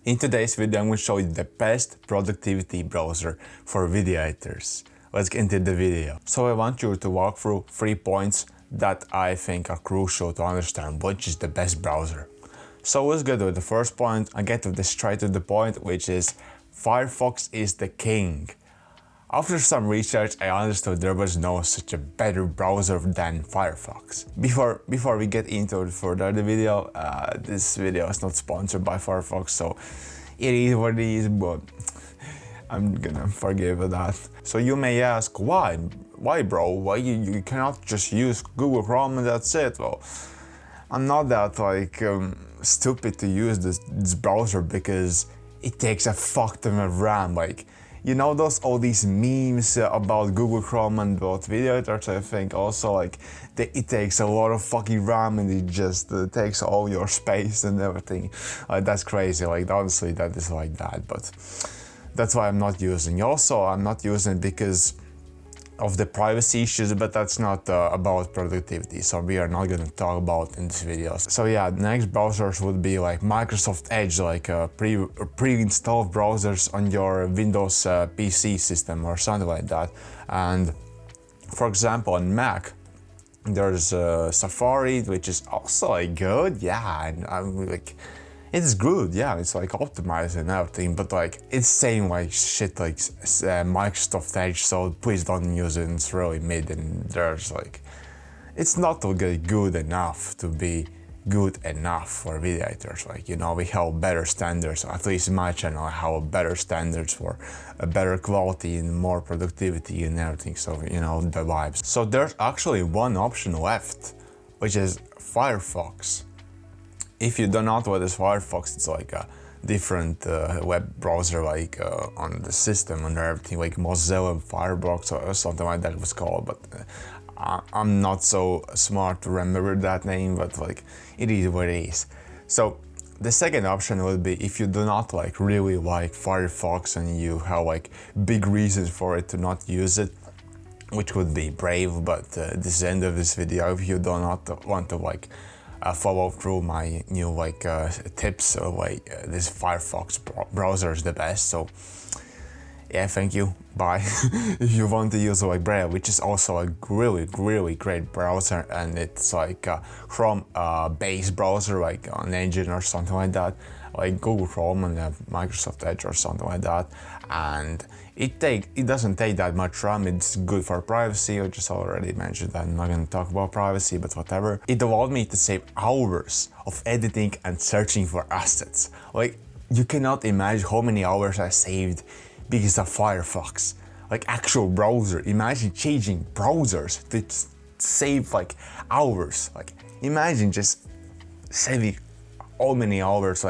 In today's video, I'm going to show you the best productivity browser for video editors. Let's get into the video. So I want you to walk through 3 points that I think are crucial to understand which is the best browser. So let's get with the first point. I get to the straight to the point, which is Firefox is the king. After some research, I understood there was no such a better browser than Firefox. Before we get into further the video, this video is not sponsored by Firefox, so it is what it is, but I'm gonna forgive that. So you may ask, why bro? Why you cannot just use Google Chrome and that's it? Well, I'm not that stupid to use this browser because it takes a fuck ton of RAM. You know all these memes about Google Chrome and about video editors, I think also it takes a lot of fucking RAM and it just takes all your space and everything. That's crazy, honestly that is like that, but that's why I'm not using. Also, I'm not using it because of the privacy issues, but that's not about productivity, so we are not going to talk about in this video. So yeah, the next browsers would be like Microsoft Edge, pre-installed browsers on your Windows PC system or something like that. And for example, on Mac, there's Safari, which is also good, yeah, and I'm it's good, yeah, it's optimized and everything, but it's saying shit Microsoft Edge, so please don't use it, it's really mid, and there's it's not good enough to be good enough for video editors. We have better standards, at least in my channel I have better standards for a better quality and more productivity and everything, so the vibes. So there's actually one option left, which is Firefox. If you don't know what is Firefox, it's a different web browser on the system and everything, Mozilla Firefox or something like that it was called, but I'm not so smart to remember that name, but it is what it is. So the second option would be if you do not really like Firefox and you have big reasons for it to not use it, which would be Brave, but this is the end of this video. If you do not want to follow through my new tips, this Firefox browser is the best, so yeah, thank you, bye. If you want to use Brave, which is also a really great browser, and it's Chrome based browser on Engine or something like that, Google Chrome and Microsoft Edge or something like that, and it doesn't take that much RAM. It's good for privacy. I just already mentioned that I'm not going to talk about privacy, but whatever. It allowed me to save hours of editing and searching for assets. You cannot imagine how many hours I saved because of Firefox. Actual browser. Imagine changing browsers to save hours. Imagine just saving how many hours.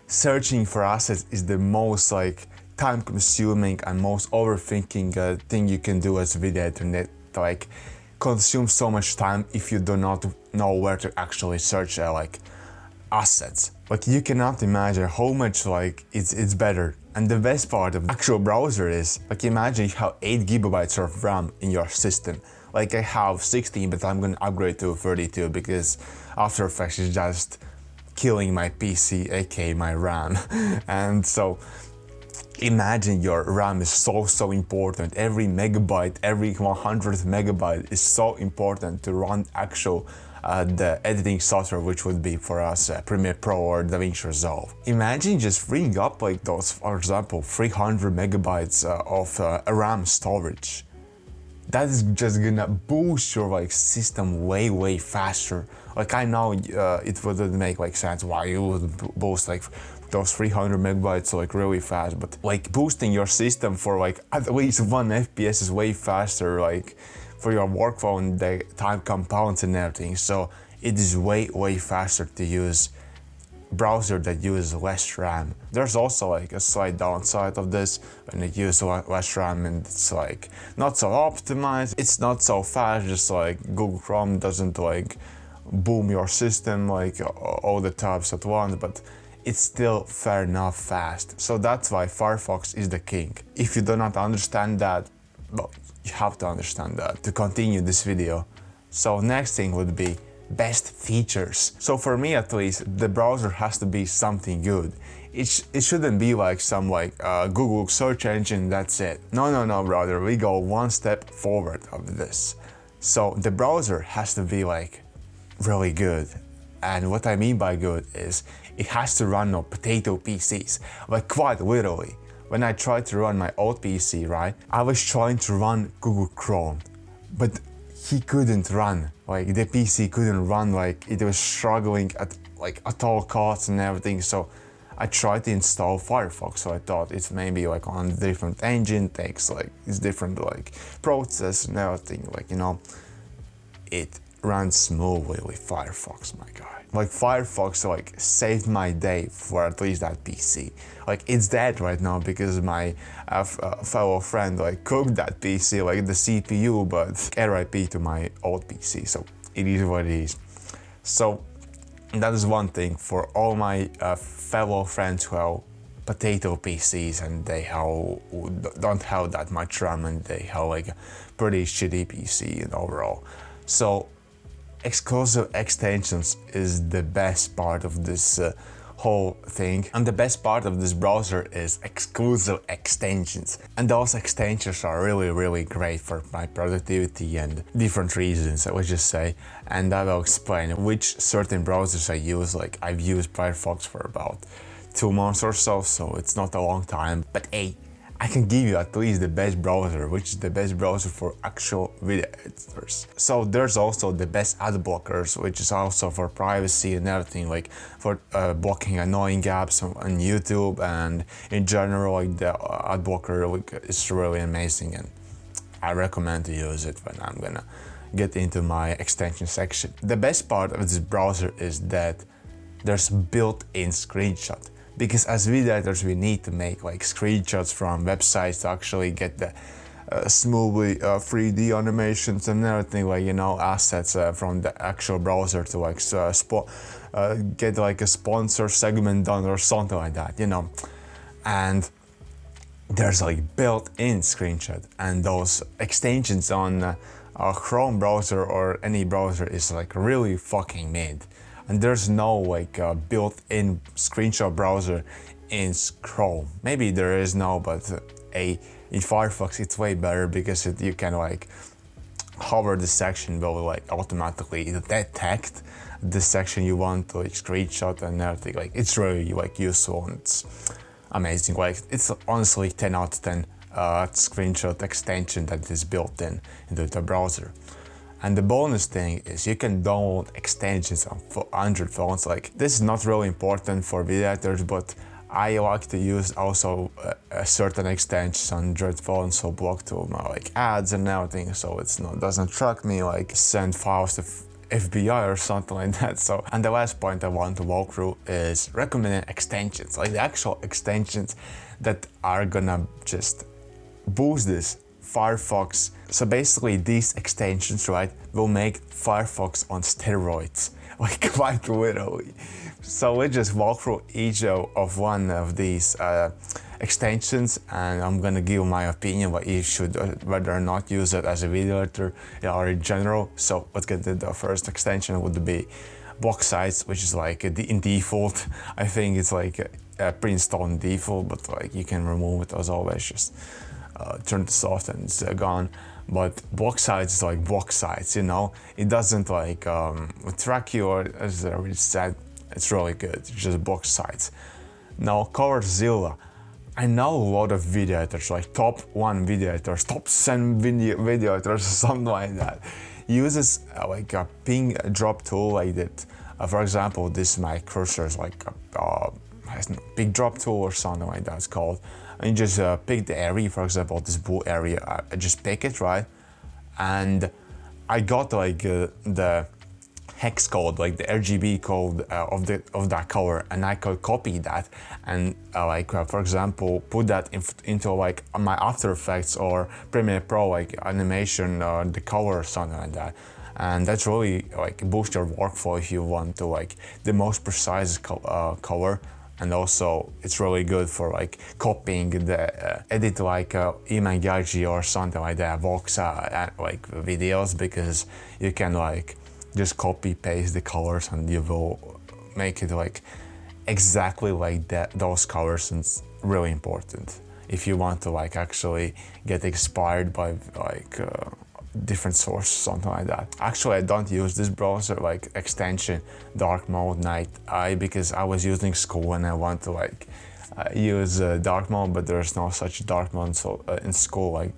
Searching for assets is the most time-consuming and most overthinking thing you can do as a video editor. That consumes so much time if you do not know where to actually search assets. You cannot imagine how much it's better. And the best part of the actual browser is imagine you have 8 gigabytes of RAM in your system. I have 16, but I'm gonna upgrade to 32 because After Effects is just killing my PC, aka my RAM. And so imagine your RAM is so important. Every megabyte, every 100th megabyte is so important to run actual the editing software, which would be for us Premiere Pro or DaVinci Resolve. Imagine just freeing up those, for example, 300 megabytes of RAM storage. That is just gonna boost your system way faster. I know it wouldn't make sense why you would boost those 300 megabytes really fast, but boosting your system for at least 1 FPS is way faster for your workflow, and the time compounds and everything. So it is way faster to use browser that uses less RAM. There's also a slight downside of this when it uses less RAM, and it's not so optimized, it's not so fast, just Google Chrome doesn't boom your system all the tabs at once, but it's still fair enough fast. So that's why Firefox is the king. If you do not understand that, well, you have to understand that to continue this video. So next thing would be best features. So for me at least, the browser has to be something good. it shouldn't be like some like Google search engine, that's it. No, brother, we go one step forward of this. So the browser has to be like really good. And what I mean by good is it has to run on potato PCs, like quite literally. When I tried to run my old PC, right, I was trying to run Google Chrome, but he couldn't run. Like the PC couldn't run, like it was struggling at all costs and everything. So I tried to install Firefox. So I thought it's maybe like on a different engine, takes like it's different like process and everything. Like, you know, it runs smoothly with Firefox, my guy. Like Firefox like saved my day for at least that PC. Like it's dead right now because my fellow friend like cooked that PC, like the CPU, but RIP to my old PC. So it is what it is. So that is one thing for all my fellow friends who have potato PCs and they don't have that much RAM and they have like a pretty shitty PC and overall. So exclusive extensions is the best part of this whole thing, and the best part of this browser is exclusive extensions, and those extensions are really great for my productivity and different reasons, I would just say. And I will explain which certain browsers I use. Like I've used Firefox for about 2 months or so it's not a long time, but hey, I can give you at least the best browser, which is the best browser for actual video editors. So there's also the best ad blockers, which is also for privacy and everything, like for blocking annoying apps on YouTube, and in general, like the ad blocker is really amazing, and I recommend to use it when I'm gonna get into my extension section. The best part of this browser is that there's built-in screenshot. Because as video editors, we need to make like screenshots from websites to actually get the smoothly 3D animations and everything, like, you know, assets from the actual browser to like get like a sponsor segment done or something like that, you know. And there's like built-in screenshot, and those extensions on a Chrome browser or any browser is like really fucking mid. And there's no like built-in screenshot browser in Chrome. Maybe there is now, but in Firefox it's way better because you can like hover the section will like automatically detect the section you want to like screenshot and everything. Like it's really like useful and it's amazing. Like it's honestly 10 out of 10 screenshot extension that is built into the browser. And the bonus thing is you can download extensions on Android phones. Like this is not really important for video editors, but I like to use also a certain extensions on Android phones, so block to like ads and everything, so it's doesn't track me like send files to FBI or something like that. So, and the last point I want to walk through is recommended extensions, like the actual extensions that are gonna just boost this Firefox. So basically these extensions, right, will make Firefox on steroids, like quite literally. So let's just walk through each of one of these extensions, and I'm gonna give my opinion what you should whether or not use it as a video editor or in general. So let's get to the first extension. Would be block sites, which is like in default. I think it's like pre-installed in default, but like you can remove it as always. Just turn this off and it's gone. But block sites is like block sites, you know. It doesn't like track you, or as I already said, it's really good. It's just block sites. Now ColorZilla. I know a lot of video editors, like top 1 video editors, top 7 video editors, or something like that, uses like a ping drop tool like that. For example, this my cursor is like a big drop tool or something like that it's called. And you just pick the area, for example, this blue area, I just pick it, right? And I got like the hex code, like the RGB code of that color, and I could copy that and for example, put that into like my After Effects or Premiere Pro, like animation, the color or something like that. And that's really like boost your workflow if you want to like the most precise color. And also it's really good for like copying the edit like Imangaji or something like that, Voxa like videos, because you can like just copy paste the colors and you will make it like exactly like that. Those covers, and it's really important if you want to like actually get inspired by like different sources, something like that. Actually, I don't use this browser like extension dark mode night eye because I was using school and I want to like use dark mode, but there's no such dark mode so in school, like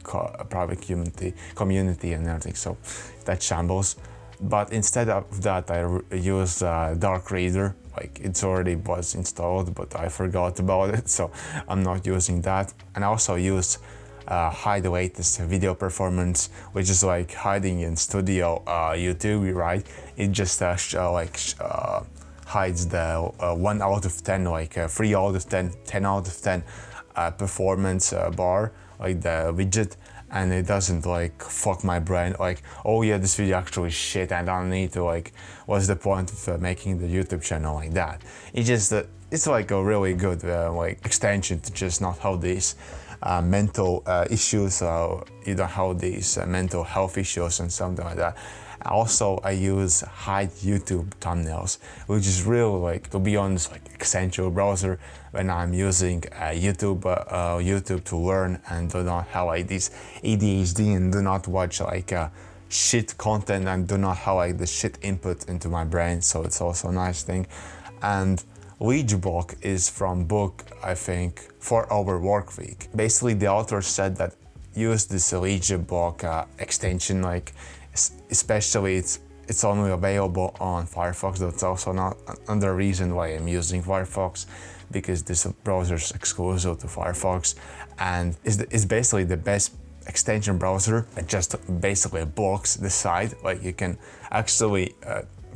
private community and everything, so that shambles. But instead of that, I use dark reader. Like it's already was installed, but I forgot about it, so I'm not using that. And I also use hide the latest video performance, which is like hiding in studio YouTube, right? It just hides the 1 out of 10, like 3 out of 10, 10 out of 10 performance bar, like the widget, and it doesn't like fuck my brain like, oh yeah, this video actually shit, I don't need to like, what's the point of making the YouTube channel like that. It just it's like a really good like extension to just not have these mental issues, you don't have these mental health issues and something like that. Also, I use hide YouTube thumbnails, which is really like, to be honest, like essential browser when I'm using YouTube to learn and do not have like this ADHD and do not watch like shit content and do not have like the shit input into my brain. So it's also a nice thing. And Leech Block is from book, I think, 4 Hour Work Week. Basically, the author said that use this Leech Block extension, like especially it's only available on Firefox. That's also not another reason why I'm using Firefox, because this browser is exclusive to Firefox and is basically the best extension browser. It just basically blocks the site. Like you can actually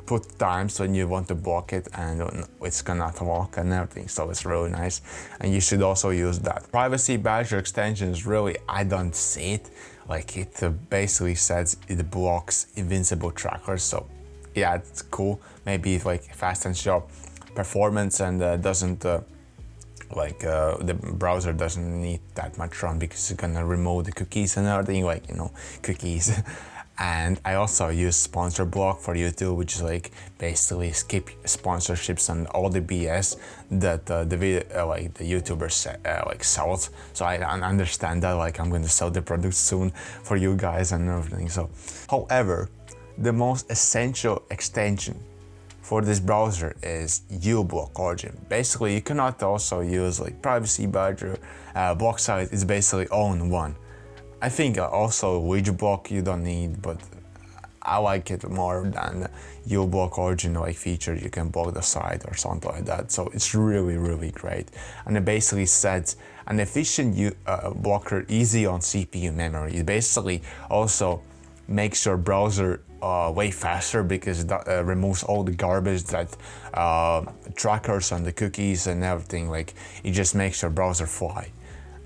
put times when you want to block it and it's gonna block and everything, so it's really nice, and you should also use that. Privacy Badger extension is really, I don't see it. Like it basically says it blocks invincible trackers, so yeah, it's cool. Maybe if like fast and sharp performance and doesn't the browser doesn't need that much RAM because it's gonna remove the cookies and everything, like, you know, cookies. And I also use sponsor block for YouTube, which is like basically skip sponsorships and all the BS that the YouTubers like sells. So I understand that, like I'm going to sell the product soon for you guys and everything. So, however, the most essential extension for this browser is uBlock Origin. Basically, you cannot also use like Privacy Badger, BlockSite is basically all in one. I think also Leech Block you don't need, but I like it more than uBlock Origin like feature. You can block the site or something like that. So it's really, really great. And it basically sets an efficient blocker easy on CPU memory. It basically also makes your browser way faster because it removes all the garbage that trackers and the cookies and everything. Like it just makes your browser fly.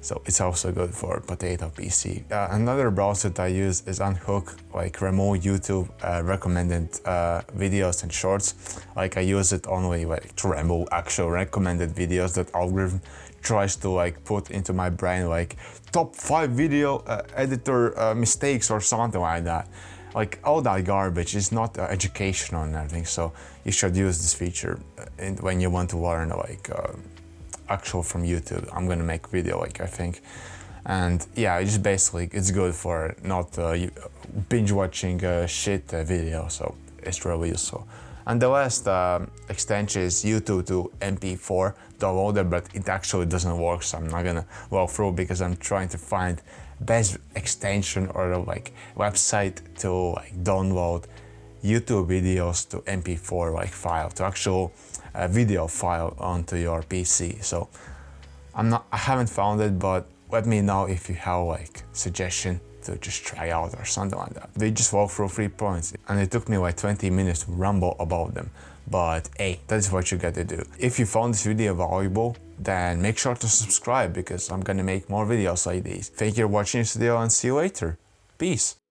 So it's also good for Potato PC. Another browser that I use is Unhook, like remove YouTube recommended videos and shorts. Like I use it only like to remove actual recommended videos that algorithm tries to like put into my brain, like top 5 video editor mistakes or something like that. Like all that garbage is not educational and everything. So you should use this feature when you want to learn like actual from YouTube. I'm gonna make video, like I think, and yeah, it's just basically it's good for not binge watching shit video, so it's really useful. And the last extension is YouTube to MP4 downloader, but it actually doesn't work, so I'm not gonna walk through because I'm trying to find best extension or like website to like download YouTube videos to MP4 like file, to actual video file onto your PC. So I haven't found it, but let me know if you have like suggestion to just try out or something like that. We just walked through 3 points and it took me like 20 minutes to ramble about them. But hey, that's what you gotta do. If you found this video valuable, then make sure to subscribe because I'm gonna make more videos like these. Thank you for watching this video and see you later. Peace.